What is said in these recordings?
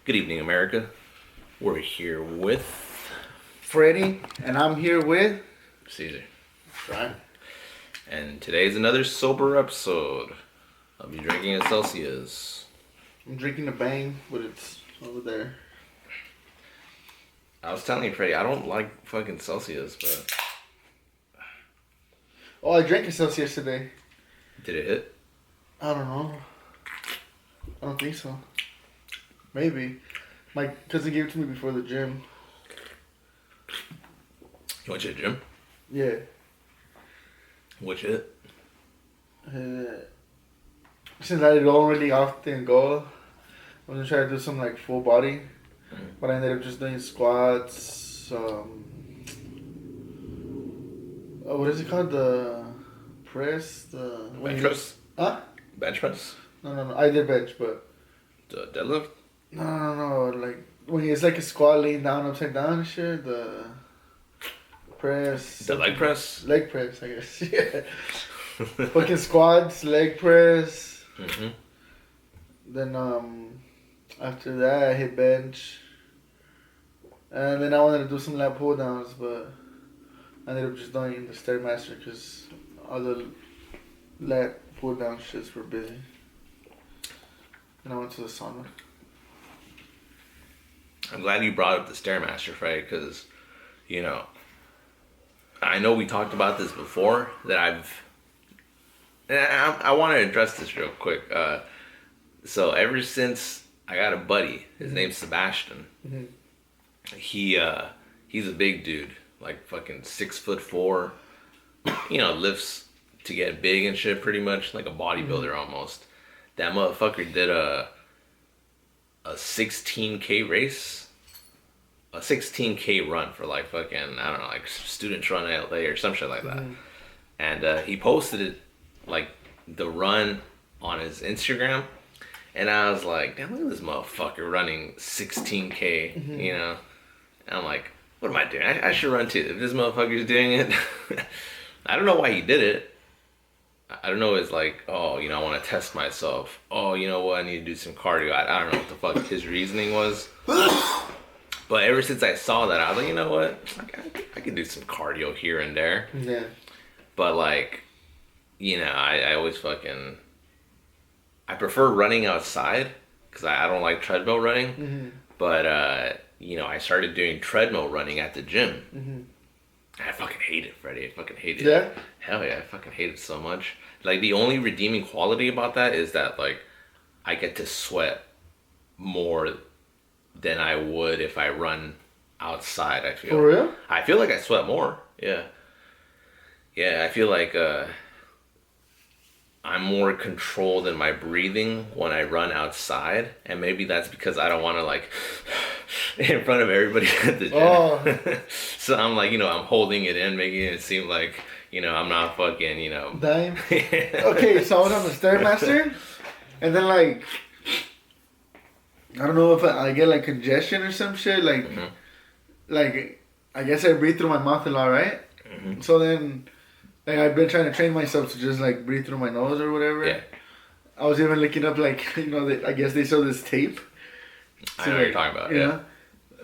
Good evening, America. We're here with Fredy, and I'm here with Caesar. right. And today's another sober episode. I'll be drinking a Celsius. I'm drinking a Bang, but it's over there. I was telling you, Fredy, I don't like fucking Celsius, but... Oh, I drank a Celsius today. Did it hit? I don't know. I don't think so. Maybe. My cousin gave it to me before the gym. You went to the gym? Yeah. Which hit? Since I don't really often go, I was gonna try to do some like full body, but I ended up just doing squats. What is it called? The press. The Bench press? Huh? Bench press? No. I did bench, but The deadlift? no. Like when it's like a squat laying down upside down and shit. The press. The leg press? Leg press, I guess. Yeah. Fucking squats, leg press. Mm-hmm. Then after that I hit bench. And then I wanted to do some lat pull downs, but I ended up just doing the Stairmaster because all the lat pull down shits were busy. And I went to the sauna. I'm glad you brought up the Stairmaster, Fredy, because, you know, I know we talked about this before, that I want to address this real quick. So ever since I got a buddy, his name's Sebastian, he's a big dude, like fucking 6'4", you know, lifts to get big and shit pretty much, like a bodybuilder almost. That motherfucker did a 16K race, a 16K run for like fucking, I don't know, like students run in LA or some shit like that. And he posted it, like the run on his Instagram. And I was like, damn, look at this motherfucker running 16K, you know? And I'm like, what am I doing? I should run too. If this motherfucker's doing it, I don't know why he did it. I don't know, it's like, oh, you know, I want to test myself. Oh, you know what, I need to do some cardio. I don't know what the fuck his reasoning was. But ever since I saw that, I was like, you know what, I can do some cardio here and there. Yeah. But like, you know, I always fucking, I prefer running outside because I don't like treadmill running. But, you know, I started doing treadmill running at the gym. I fucking hate it, Fredy. I fucking hate it. Yeah? Hell yeah, I fucking hate it so much. Like, the only redeeming quality about that is that, like, I get to sweat more than I would if I run outside, I feel. For real? I feel like I sweat more. Yeah. Yeah, I feel like I'm more controlled in my breathing when I run outside. And maybe that's because I don't want to, like, in front of everybody at the gym. Oh. So I'm like, you know, I'm holding it in, making it seem like, you know, I'm not fucking, you know. Dying. Okay, so I was on the Stairmaster, and then like, I don't know if I get like congestion or some shit. Like, like I guess I breathe through my mouth a lot, right? So then, like I've been trying to train myself to just like breathe through my nose or whatever. Yeah. I was even looking up like, you know, I guess they sell this tape. I know what you're talking about, You know,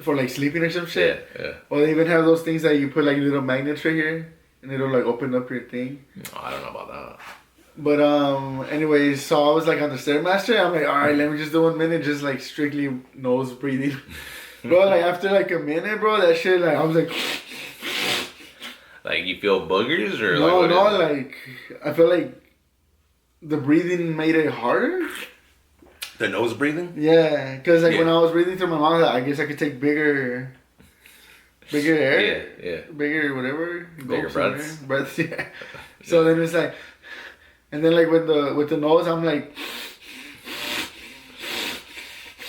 for like sleeping or some shit. Yeah. Or they even have those things that you put like little magnets right here, and it'll like open up your thing. Oh, I don't know about that. But anyways, so I was like on the Stairmaster. I'm like, all right, let me just do 1 minute, just like strictly nose breathing. Bro, like after like a minute, bro, that shit, like I was like, like you feel boogers or no, like what is it? like I felt like the breathing made it harder. The nose breathing? Yeah, because like when I was breathing through my mouth, I guess I could take bigger air. Yeah. Bigger whatever. Bigger breaths. Breaths, yeah. So then it's like, and then like with the nose, I'm like,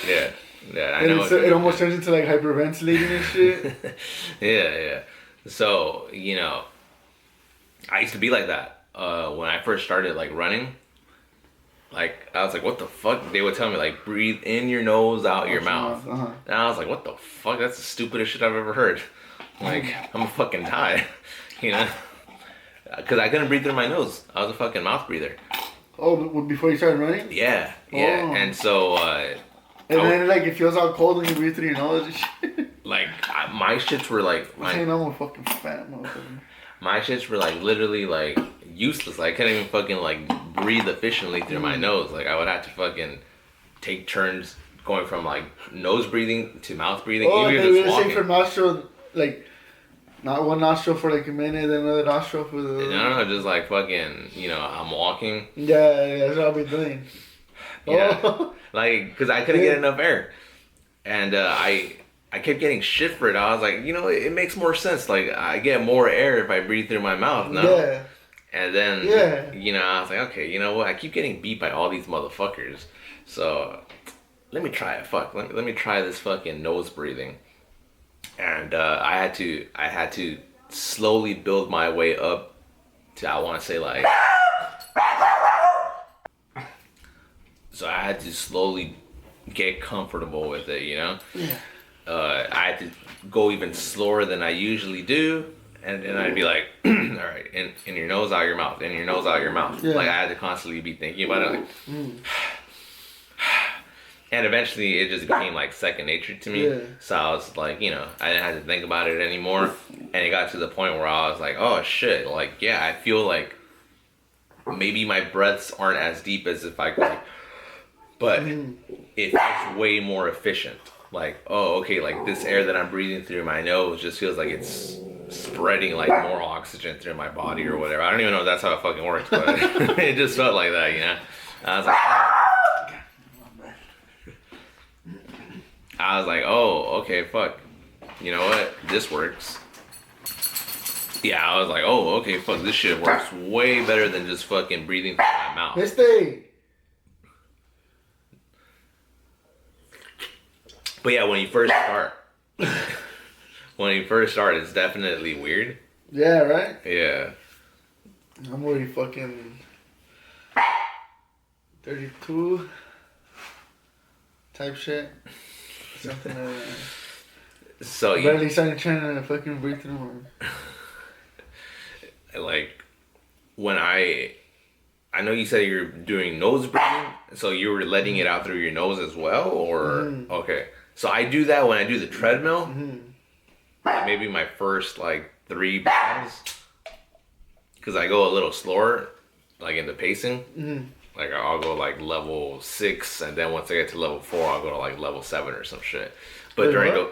Yeah, I and know. it almost turns into like hyperventilating and shit. Yeah. So, you know, I used to be like that when I first started like running. Like, I was like, what the fuck? They would tell me, like, breathe in your nose, out your mouth. And I was like, what the fuck? That's the stupidest shit I've ever heard. Like, I'm gonna fucking die. You know? Because I couldn't breathe through my nose. I was a fucking mouth breather. Oh, before you started running? Yeah. Oh. And so, And then like it feels all cold when you breathe through your nose and shit. Like my shits were like I'm a fucking fat motherfucker. My shits were like literally like useless. Like I couldn't even fucking like breathe efficiently through my nose. Like I would have to fucking take turns going from like nose breathing to mouth breathing. Oh, even they just were walking. saying for nostril, like not one nostril for like a minute, then another nostril for the. No, just like fucking, I'm walking. Yeah, that's what I'll be doing. Yeah, Oh. like because I couldn't get enough air, and I kept getting shit for it. I was like, it makes more sense. Like I get more air if I breathe through my mouth. No. Yeah. And then, I was like, okay, you know what? I keep getting beat by all these motherfuckers. So, let me try it. Fuck, let me try this fucking nose breathing. And I had to slowly build my way up to, I want to say like, so I had to slowly get comfortable with it, Yeah. I had to go even slower than I usually do. And then I'd be like, all right, in your nose, out your mouth, in your nose, out your mouth. Yeah. Like I had to constantly be thinking about it, like, and eventually it just became like second nature to me. Yeah. So I was like, I didn't have to think about it anymore. And it got to the point where I was like, oh shit, like yeah, I feel like maybe my breaths aren't as deep as if I could, but it feels way more efficient. Like, oh, okay, like this air that I'm breathing through my nose just feels like it's spreading like more oxygen through my body or whatever. I don't even know if that's how it fucking works, but it just felt like that, I was like, oh, okay, fuck. You know what? This works. Yeah, I was like, oh, okay, fuck, this shit works way better than just fucking breathing through my mouth. But yeah, when you first start, it's definitely weird. Yeah, right? Yeah. I'm already fucking 32 type shit. Something like that. So you barely started trying to fucking breathe through my... like when I know you said you're doing nose breathing, so you were letting it out through your nose as well, or okay. So I do that when I do the treadmill. Like maybe my first like 3 miles, because I go a little slower, like in the pacing. Like I'll go like level 6, and then once I get to level 4, I'll go to like level 7 or some shit. But during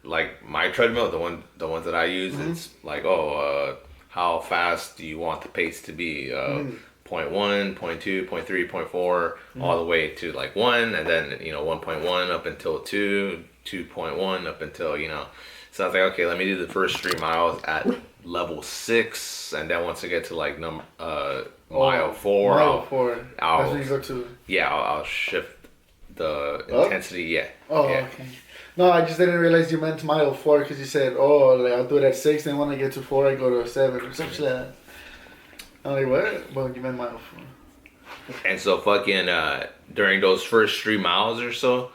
like my treadmill, the ones that I use, it's like, how fast do you want the pace to be? 0.1, 0.2, 0.3, 0.4, all the way to like 1, and then 1.1 up until 2, 2.1 up until So I was like, okay, let me do the first 3 miles at level 6, and then once I get to like mile 4, I'll shift the intensity. Yeah. Oh, yeah. okay. No, I just didn't realize you meant mile 4 because you said, like, I'll do it at 6, then when I get to 4, I go to 7 or something like that. I'm like, what? Well, you meant mile 4. And so fucking during those first 3 miles or so,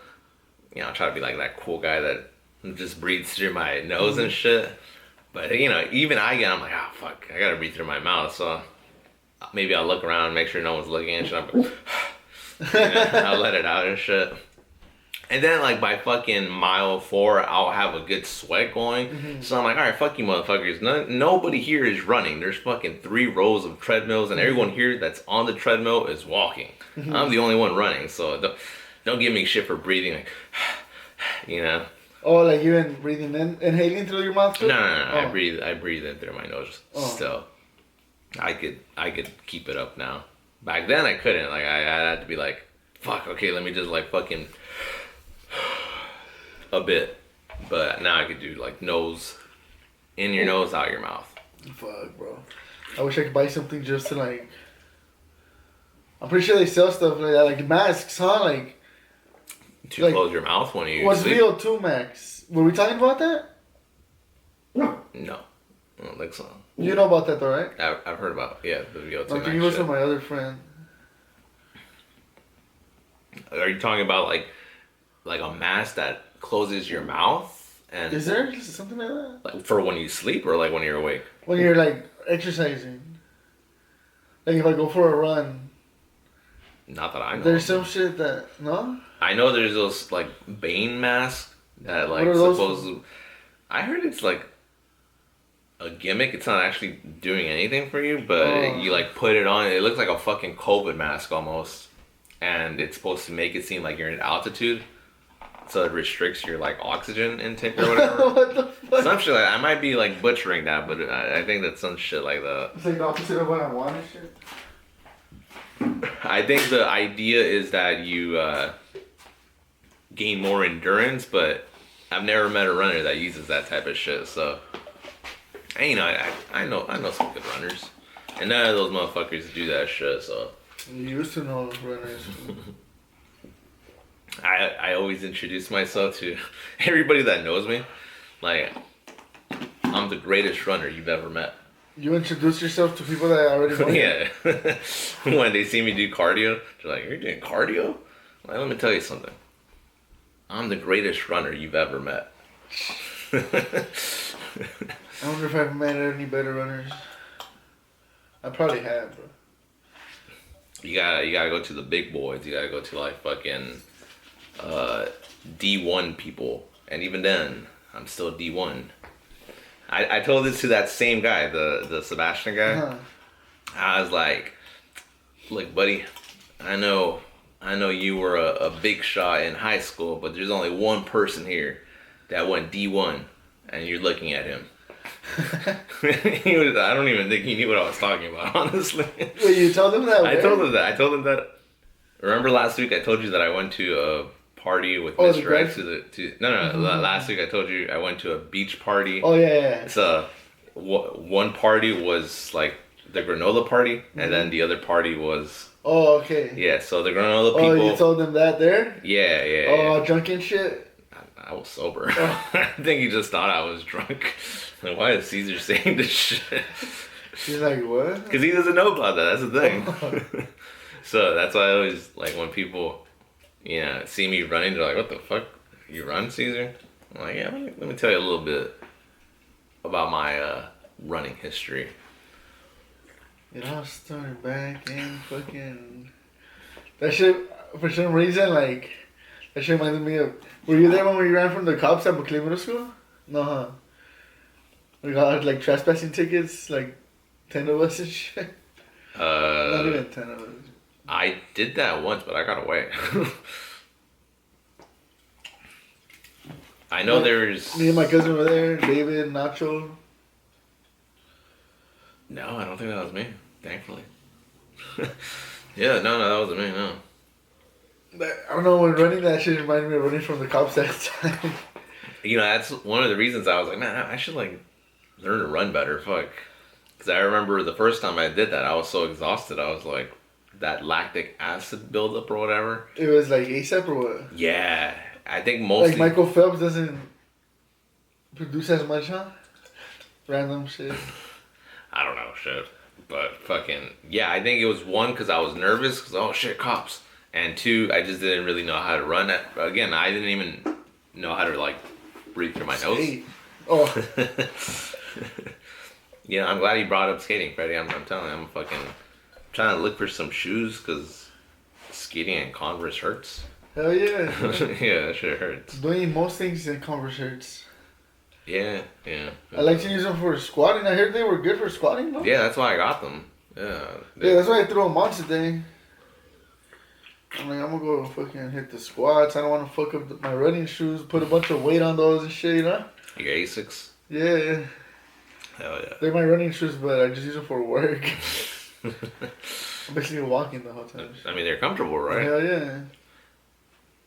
I try to be like that cool guy that just breathes through my nose and shit. But even I'm like, fuck, I gotta breathe through my mouth. So maybe I'll look around, make sure no one's looking and shit. I'll let it out and shit. And then like by fucking mile 4, I'll have a good sweat going. So I'm like, all right, fuck you motherfuckers. Nobody here is running. There's fucking 3 rows of treadmills, and everyone here that's on the treadmill is walking. I'm the only one running, so don't give me shit for breathing like, Oh, like you been breathing in, inhaling through your mouth too? No. I breathe in through my nose still. I could keep it up now. Back then I couldn't. Like I had to be like, fuck, okay, let me just like fucking a bit. But now I could do like nose, in your nose, out your mouth. Fuck, bro. I wish I could buy something just to like... I'm pretty sure they sell stuff like that, like masks, huh? Like... To close your mouth when you what's sleep? VO2 max? Were we talking about that? No. I don't think so. You know about that though, right? I've heard about, the VO2 I think it was from my other friend. Are you talking about like a mask that closes your mouth? And is there something like that? Like for when you sleep or like when you're awake? When you're like exercising. Like if I go for a run. Not that I know. There's some shit that, no? I know there's those like Bane masks that like What are those supposed to. I heard it's like a gimmick. It's not actually doing anything for you, but you like put it on. It looks like a fucking COVID mask almost, and it's supposed to make it seem like you're in altitude, so it restricts your like oxygen intake or whatever. What the fuck? Some shit like I might be like butchering that, but I think that's some shit like that. It's like the opposite of what I want and shit. I think the idea is that you gain more endurance, but I've never met a runner that uses that type of shit. So, and, you know, I know some good runners, and none of those motherfuckers do that shit. So, You used to know runners. I always introduce myself to everybody that knows me, like I'm the greatest runner you've ever met. You introduce yourself to people that already know you? Yeah. When they see me do cardio, they're like, "You're doing cardio?" Like, let me tell you something. I'm the greatest runner you've ever met. I wonder if I've met any better runners. I probably have, bro. You gotta go to the big boys. You gotta go to like fucking D1 people, and even then, I'm still D1. I told this to that same guy, the Sebastian guy. Uh-huh. I was like, "Look, buddy, I know you were a big shot in high school, but there's only one person here that went D1, and you're looking at him." I don't even think he knew what I was talking about, honestly. Wait, you told him that? I told him that. Remember last week I told you that I went to a party with Mr. X last week I told you I went to a beach party. Oh yeah. So one party was like the granola party, and then the other party was. Oh, okay. Yeah, so the granola people. Oh, you told them that there? Yeah. Oh, drunk and shit? I was sober. I think he just thought I was drunk. Like, why is Caesar saying this shit? He's like, what? Because he doesn't know about that. That's the thing. So that's why I always, like, when people, you know, see me running, they're like, what the fuck? You run, Caesar? I'm like, yeah, let me tell you a little bit about my running history. It all started back in fucking... That shit, for some reason, like... That shit reminded me of... Were you there when we ran from the cops at McLean Middle School? No, huh? We got, like, trespassing tickets, like, 10 of us and shit. Not even 10 of us. I did that once, but I got away. I know there's... Me and my cousin were there, David, Nacho. No, I don't think that was me, thankfully. Yeah, no, that wasn't me, no. I don't know, when running that shit reminded me of running from the cops that time. You know, that's one of the reasons I was like, man, I should, like, learn to run better, fuck. Because I remember the first time I did that, I was so exhausted, I was like, that lactic acid buildup or whatever. It was like ASAP or what? Yeah, I think mostly... Like Michael Phelps doesn't produce as much, huh? Random shit. I don't know, shit. But fucking... Yeah, I think it was one, because I was nervous, because, oh shit, cops. And two, I just didn't really know how to run. Again, I didn't even know how to, like, breathe through my nose. Oh. Yeah, I'm glad you brought up skating, Fredy. I'm telling you, I'm fucking trying to look for some shoes, because skating in Converse hurts. Hell yeah. Yeah, that shit hurts. Doing most things in Converse shirts. Yeah. I like to use them for squatting. I heard they were good for squatting, though. Yeah, that's why I got them. Yeah. Yeah, that's why I threw them on today. I'm like, I'm gonna go fucking hit the squats. I don't want to fuck up my running shoes, put a bunch of weight on those and shit, you know? Your Asics? Yeah. Hell yeah. They're my running shoes, but I just use them for work. I'm basically walking the whole time. I mean, they're comfortable, right? Hell yeah.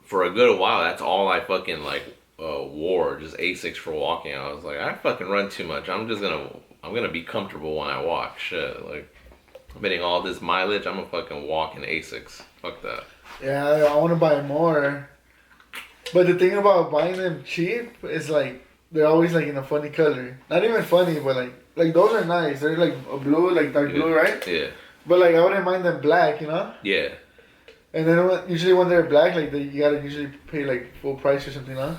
For a good while, that's all I fucking, like, wore, just Asics for walking. I was like, I fucking run too much. I'm gonna be comfortable when I walk. Shit, like, I'm hitting all this mileage, I'm gonna fucking walk in Asics. Fuck that. Yeah, I want to buy more. But the thing about buying them cheap is, like, they're always, like, in a funny color. Not even funny, but, like those are nice. They're, like, a blue, like, dark blue, right? Yeah. But, like, I wouldn't mind them black, you know? Yeah. And then usually when they're black, like, you gotta usually pay, like, full price or something, huh?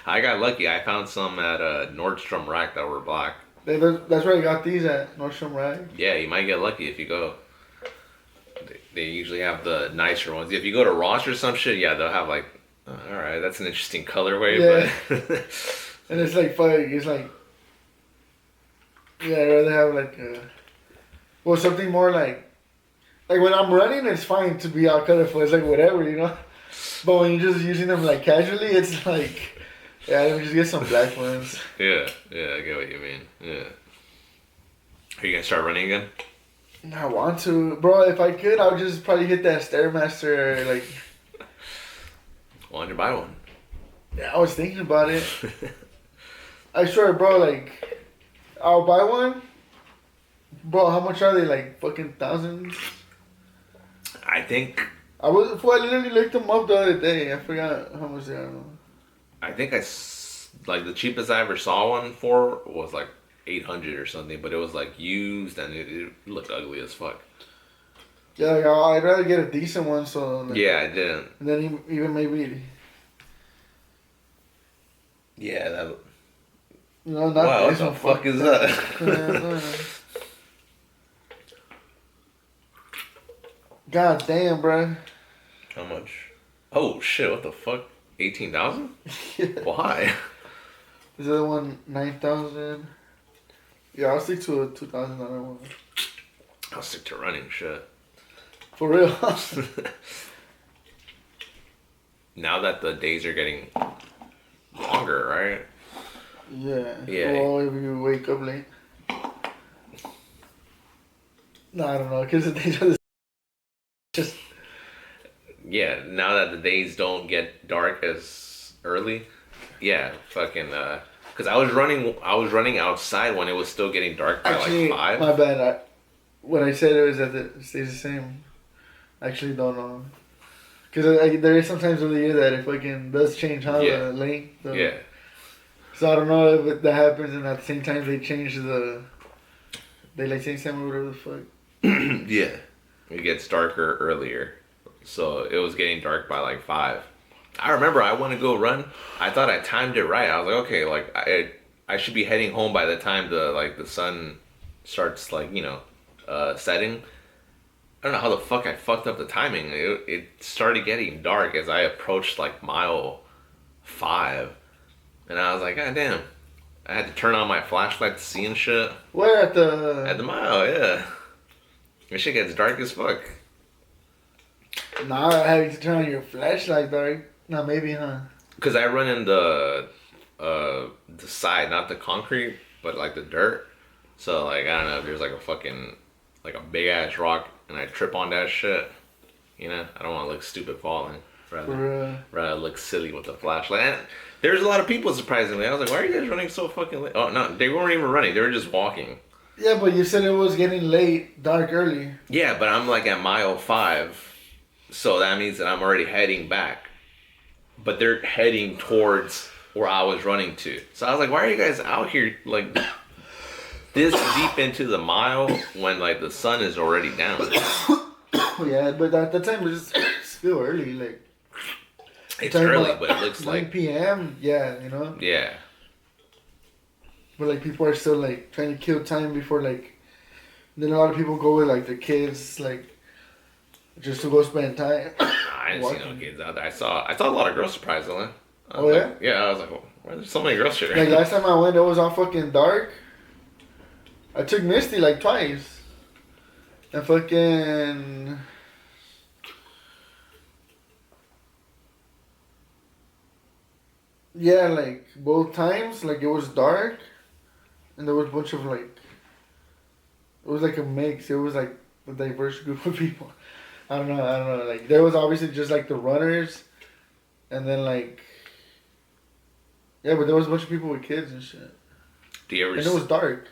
I got lucky. I found some at Nordstrom Rack that were black. That's where I got these at, Nordstrom Rack. Yeah, you might get lucky if you go. they usually have the nicer ones. If you go to Ross or some shit, yeah, they'll have like, all right, that's an interesting colorway, but and it's like fuck, it's like, yeah, I'd rather have like, well, something more like when I'm running, it's fine to be all colorful. It's like whatever, you know. But when you're just using them like casually, it's like, yeah, let me just get some black ones. yeah, I get what you mean. Yeah. Are you gonna start running again? I want to, bro. If I could, I would just probably hit that Stairmaster. Like, Why don't you buy one? yeah, I was thinking about it. I swear, bro. Like, I'll buy one. Bro, how much are they? Like fucking thousands. I think. I literally looked them up the other day. I forgot how much they are. I think like the cheapest I ever saw one for was like 800 or something, but it was like used and it looked ugly as fuck. Yeah, like, I'd rather get a decent one. So like, yeah, I didn't. And then even maybe. Yeah, that. No, not wow, this what one. the fuck is that? God damn, bro. How much? Oh shit! What the fuck? 18,000? Yeah. Why? Is the other one 9,000? Yeah, I'll stick to a $2,000 one. I'll stick to running shit. For real. Now that the days are getting longer, right? Yeah. Yeah. Well, if you wake up late. No, I don't know, because the days are just. Yeah, now that the days don't get dark as early, yeah, fucking. Because I was running outside when it was still getting dark by Actually, like 5. my bad. When I said it was that it stays the same, I actually don't know. Because there is sometimes of the year that it fucking does change, huh? Yeah. The length. Yeah. So I don't know if that happens, and at the same time they change the daylight savings time or whatever the fuck. Yeah, it gets darker earlier, so it was getting dark by like 5. I remember I went to go run. I thought I timed it right. I was like, okay, like I should be heading home by the time the sun starts setting. I don't know how the fuck I fucked up the timing. It started getting dark as I approached like mile 5, and I was like, God damn! I had to turn on my flashlight to see and shit. Where at the mile? Yeah, this shit gets dark as fuck. Nah, having to turn on your flashlight, dog. No, maybe, huh? Cause I run in the side, not the concrete, but like the dirt. So like I don't know if there's like a fucking like a big ass rock and I trip on that shit. You know, I don't want to look stupid falling. Rather look silly with the flashlight. And there's a lot of people surprisingly. I was like, why are you guys running so fucking late? Oh no, they weren't even running. They were just walking. Yeah, but you said it was getting late, dark early. Yeah, but I'm like at mile 5, so that means that I'm already heading back. But they're heading towards where I was running to. So I was like, why are you guys out here like this deep into the mile when like the sun is already down? Yeah, but at the time it's still early. Like it's early, but it looks 9 like p.m. Yeah, you know. Yeah. But like people are still like trying to kill time before like. Then a lot of people go with like their kids like just to go spend time. I didn't see no kids out there. I saw a lot of girls surprisingly. Oh yeah? Like, yeah, I was like, well, why are there so many girls here? Like last time I went, it was all fucking dark. I took Misty like twice. And fucking. Yeah, like both times, like it was dark. And there was a bunch of like. It was like a mix. It was like a diverse group of people. I don't know. Like there was obviously just like the runners, and then like, yeah, but there was a bunch of people with kids and shit. Do you ever? And it was dark.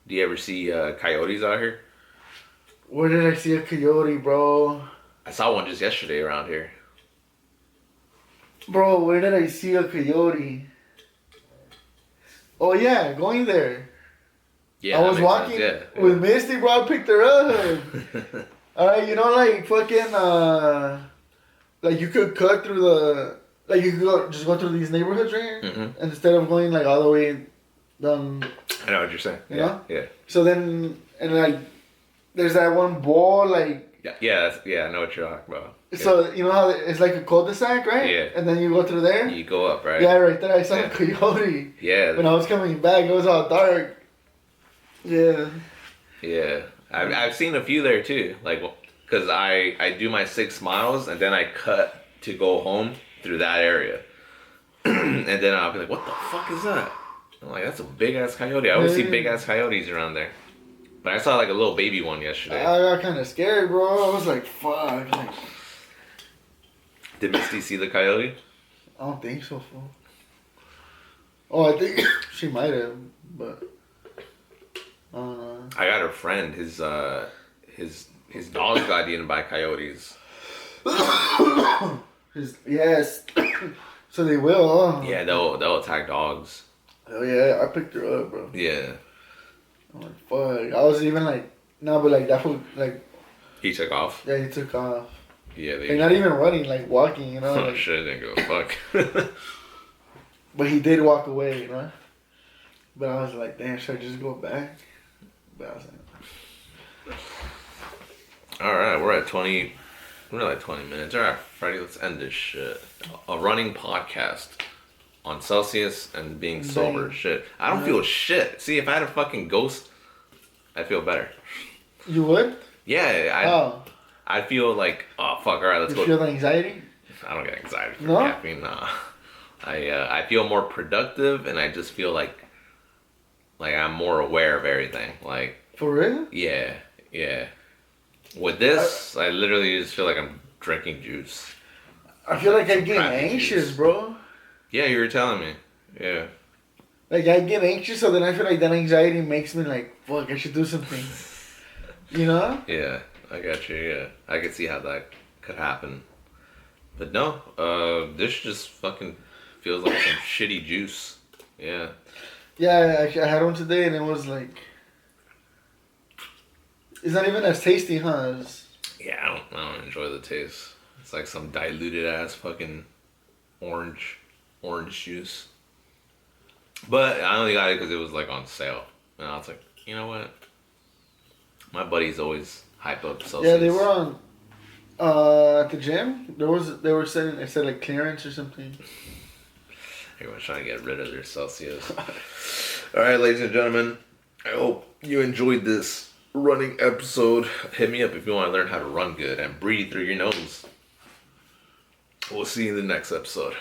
Do you ever see coyotes out here? Where did I see a coyote, bro? I saw one just yesterday around here. Bro, where did I see a coyote? Oh yeah, going there. Yeah, I was walking with Misty, bro. I picked her up. Alright, you know, like fucking, like you could cut through like you could just go through these neighborhoods right here, and instead of going like all the way down. I know what you're saying. You know? Yeah. So then, and like, there's that one ball, like, Yeah, I know what you're talking about. So, you know how it's like a cul-de-sac, right? Yeah. And then you go through there? You go up, right? Yeah, right there. I saw a coyote. Yeah. When I was coming back, it was all dark. Yeah. Yeah. I've seen a few there too. Like, because I do my 6 miles and then I cut to go home through that area. And then I'll be like, what the fuck is that? I'm like, that's a big ass coyote. I always see big ass coyotes around there. But I saw like a little baby one yesterday. I got kind of scared, bro. I was like, fuck. Like, did Misty see the coyote? I don't think so, fool. Oh, I think she might have, but I don't know. I got her friend. His dog got eaten by coyotes. Yes. So they will, huh? Yeah, they'll attack dogs. Oh yeah, I picked her up, bro. Yeah. I'm like, fuck. I was even like, no, but like that fool, like. He took off. Yeah, he took off. Yeah, like not even running, like walking, you know. Oh like, shit, didn't give a fuck. But he did walk away, you know. But I was like, damn, should I just go back? But I was like, all right, we're at 20. We're like 20 minutes. All right, Fredy, let's end this shit. A running podcast on Celsius and being sober. Shit, I don't feel shit. See, if I had a fucking ghost, I'd feel better. You would? Yeah, I feel like, oh fuck, all right, let's go. You feel anxiety? I don't get anxiety from caffeine. Nah. I feel more productive, and I just feel like I'm more aware of everything. Like, for real? Yeah. With this, I literally just feel like I'm drinking juice. I feel like I get anxious, bro. Yeah, you were telling me. Yeah. Like, I get anxious, so then I feel like that anxiety makes me like, fuck, I should do something. You know? Yeah, I got you, yeah. I could see how that could happen. But no, this just fucking feels like some shitty juice. Yeah. Yeah, I had one today, and it was like... It's not even as tasty, huh? Yeah, I don't enjoy the taste. It's like some diluted ass fucking orange juice. But I only got it because it was like on sale, and I was like, you know what? My buddies always hype up Celsius. Yeah, they were on at the gym. They were saying it said like clearance or something. Everyone's trying to get rid of their Celsius. All right, ladies and gentlemen, I hope you enjoyed this running episode. Hit me up if you want to learn how to run good and breathe through your nose. We'll see you in the next episode.